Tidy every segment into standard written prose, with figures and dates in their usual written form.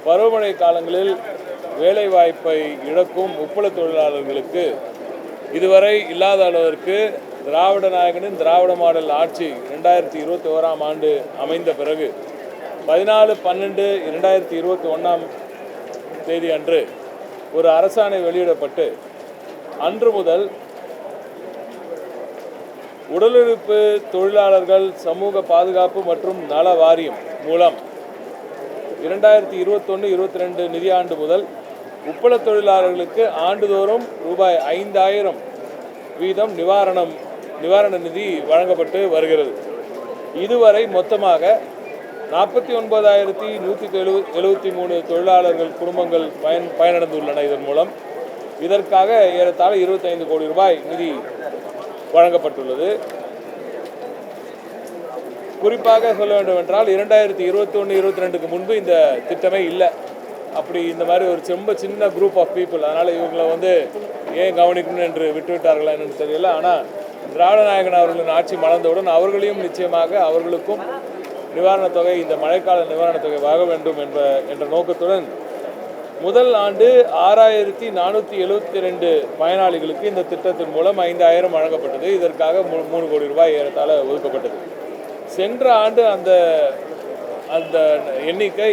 பருவமழை காலங்களில் வேலைவாய்ப்பை இழக்கும் உப்பள தொழிலாளர்களுக்கு இதுவரை இல்லாத அளவிற்கு திராவிட நாயகனின் திராவிட மாடல் ஆட்சி 2021ஆம் ஆண்டு அமைந்த பிறகு 14/12/2021 அன்று ஒரு அரசாணை வெளியிடப்பட்டு அன்று முதல் உடலுறுப்பு தொழிலாளர்கள் சமூக பாதுகாப்பு மற்றும் நல வாரியம் மூலம் 2021-22 நிதியாண்டு முதல் உப்பள தொழிலாளர்களுக்கு ஆண்டுதோறும் ரூபாய் 5000 வீதம் நிவாரண நிதி வழங்கப்பட்டு வருகிறது. இதுவரை மொத்தமாக 49,173 தொழிலாளர்கள் குடும்பங்கள் பயனடைந்துள்ளன. இதன் மூலம் இதற்காக ஏறத்தாழ 25 கோடி ரூபாய் நிதி வழங்கப்பட்டுள்ளது. குறிப்பாக சொல்ல வேண்டும் என்றால் 2021-22க்கு முன்பு இந்த திட்டமே இல்லை. அப்படி இந்த மாதிரி ஒரு ரொம்ப சின்ன குரூப் ஆஃப் பீப்புள், அதனால் இவங்களை ஏன் கவனிக்கணும் என்று விட்டுவிட்டார்களா என்னன்னு தெரியல. ஆனால் திராவிட நாயகன் அவர்களின் ஆட்சி மலர்ந்தவுடன் அவர்களையும் நிச்சயமாக அவர்களுக்கும் நிவாரணத் தொகை, இந்த மழைக்கால நிவாரணத் தொகை வாங்க வேண்டும் என்ற நோக்கத்துடன் முதல் ஆண்டு 6472 பயனாளிகளுக்கு இந்த திட்டத்தின் மூலம் 5000 வழங்கப்பட்டது. இதற்காக 3 கோடி ரூபாய் ஏறத்தாழ ஒதுக்கப்பட்டது. சென்ற ஆண்டு அந்த எண்ணிக்கை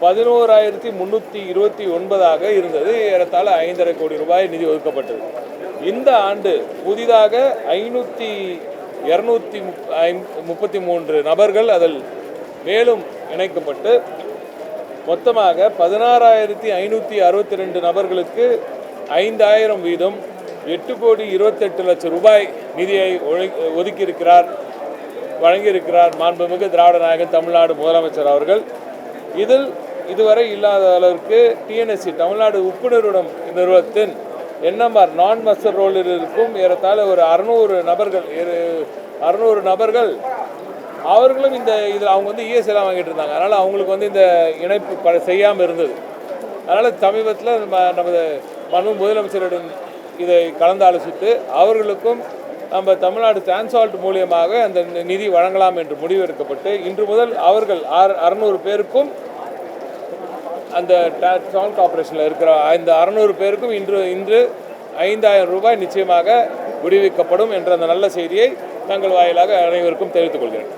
11,329 இருந்தது. ஏறத்தாழ 5,500 கோடி ரூபாய் நிதி ஒதுக்கப்பட்டது. இந்த ஆண்டு புதிதாக 233 நபர்கள் அதில் மேலும் இணைக்கப்பட்டு மொத்தமாக 16,562 நபர்களுக்கு 5000 வீதம் 8,28,00,000 ரூபாய் நிதியை வழங்கியிருக்கிறார் மாண்புமிகு திராவிட நாயகன் தமிழ்நாடு முதலமைச்சர் அவர்கள். இதில் இதுவரை இல்லாத அளவிற்கு டிஎன்எஸ்சி தமிழ்நாடு உப்பு நிறுவனத்தின் என்எம்ஆர் நான் மஸ்டர் ரோலில் இருக்கும் ஏறத்தாழ ஒரு 600 நபர்கள் அவர்களும் இதில் அவங்க இஎஸ் எல்லாம் வாங்கிட்டு இருந்தாங்க. அதனால் அவங்களுக்கு இந்த இணைப்பு செய்யாமல் இருந்தது. அதனால் சமீபத்தில் நமது மனு முதலமைச்சருடன் இதை கலந்து ஆலோசித்து அவர்களுக்கும் நம்ம தமிழ்நாடு டிரான்ஸ்வால்ட் மூலியமாக அந்த நிதி வழங்கலாம் என்று முடிவெடுக்கப்பட்டு இன்று முதல் அவர்கள் 600 பேருக்கும் அந்த டிரான்ஸ்வால்ட் கார்பரேஷனில் இருக்கிற இந்த 600 பேருக்கும் இன்று 5000 ரூபாய் நிச்சயமாக விடுவிக்கப்படும் என்ற அந்த நல்ல செய்தியை தங்கள் வாயிலாக அனைவருக்கும் தெரிவித்துக் கொள்கிறேன்.